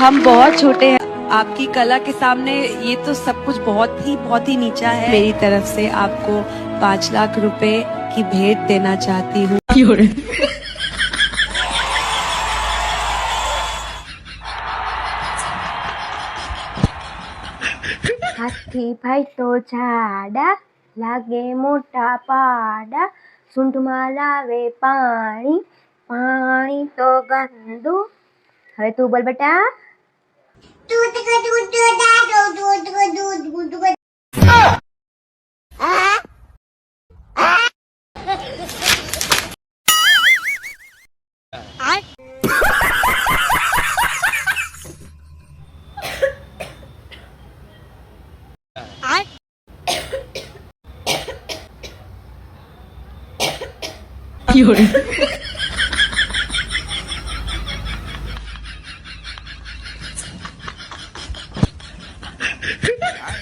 हम बहुत छोटे हैं आपकी कला के सामने, ये तो सब कुछ बहुत ही नीचा है। मेरी तरफ से आपको 5 लाख रुपए की भेंट देना चाहती हूँ। હાથી ભાઈ તો જાડા લાગે મોટા પાડા, સૂંઢમાં લાવે પાણી, પાણી તો ગંદુ. હવે તું બોલ બેટા.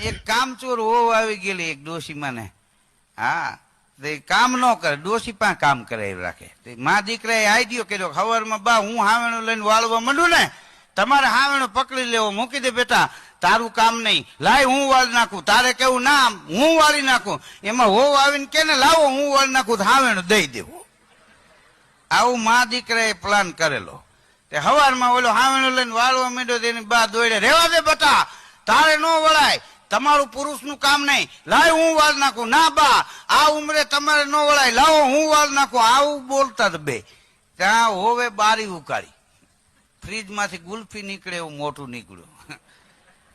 એક કામચોર હોવ આવી ગયેલી એક ડોશીમાં ને, હા કામ ન કરે, ડોશી પણ કામ કરાવી રાખે. મા દીકરાએ આઈડિયો કર્યો, ખબરમાં બા હું હાવેણું લઈને વાળવા માંડું ને, તમારે હાવેણું પકડી લેવો, મૂકી દે બેટા, તારું કામ નહીં, લાય હું વાળી નાખું. તારે કેવું ના હું વાળી નાખું, એમાં હોવ આવીને કે ને લાવો હું વાળી નાખું, હાવેણું દઈ દેવું. આવું મા દીકરાએ પ્લાન કરેલો. તે હવારમાં ઓલો હાવેણું લઈને વાળવા માંડ્યો, તેની બા દોડે, રેવા દે બેટા, તારે ન વળાય, તમારું પુરુષનું કામ નહીં, લાય હું વાળ નાખું. ના બા, આ ઉંમરે તમારે ન વળાય, લાવો હું વાળ નાખું. આવું બોલતા બે. ત્યાં હોવે બારી ઉકાળી, ફ્રીજ માંથી ગુલ્ફી નીકળે એવું મોટું નીકળ્યું.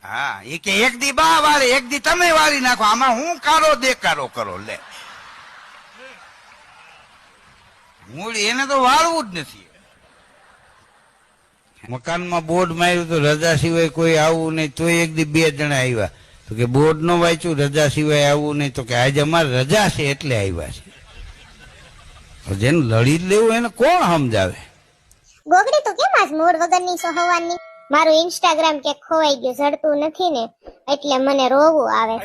હા, એ કે એક દી બા વાળી, એક દી તમે વાળી નાખો, આમાં હું કારો દેકારો કરો. લે મૂળી એને તો વાળવું જ નથી. મકાનમાં બોર્ડ માર્યું તો રજા સિવાય કોઈ આવવું નહીં, તો એક દી 2 જણા આવ્યા તો કે બોર્ડ નો વાંચ્યું, રજા સિવાય આવવું નહીં, તો કે આજે અમારે રજા છે એટલે આવ્યા છે. જેને લડી લેવું એને કોણ સમજાવે? ગોગડી તો કેમ આજ મૂડ વગરની છો હવાની? મારું ઇન્સ્ટાગ્રામ કે ખોવાઈ ગયું, જડતું નથી ને એટલે મને રોવું આવે.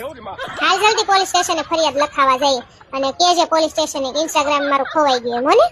હાલ જલ્દી પોલીસ સ્ટેશને ફરિયાદ લખાવા જઈએ અને કેજે પોલીસ સ્ટેશને ઇન્સ્ટાગ્રામ મારું ખોવાઈ ગયું મને.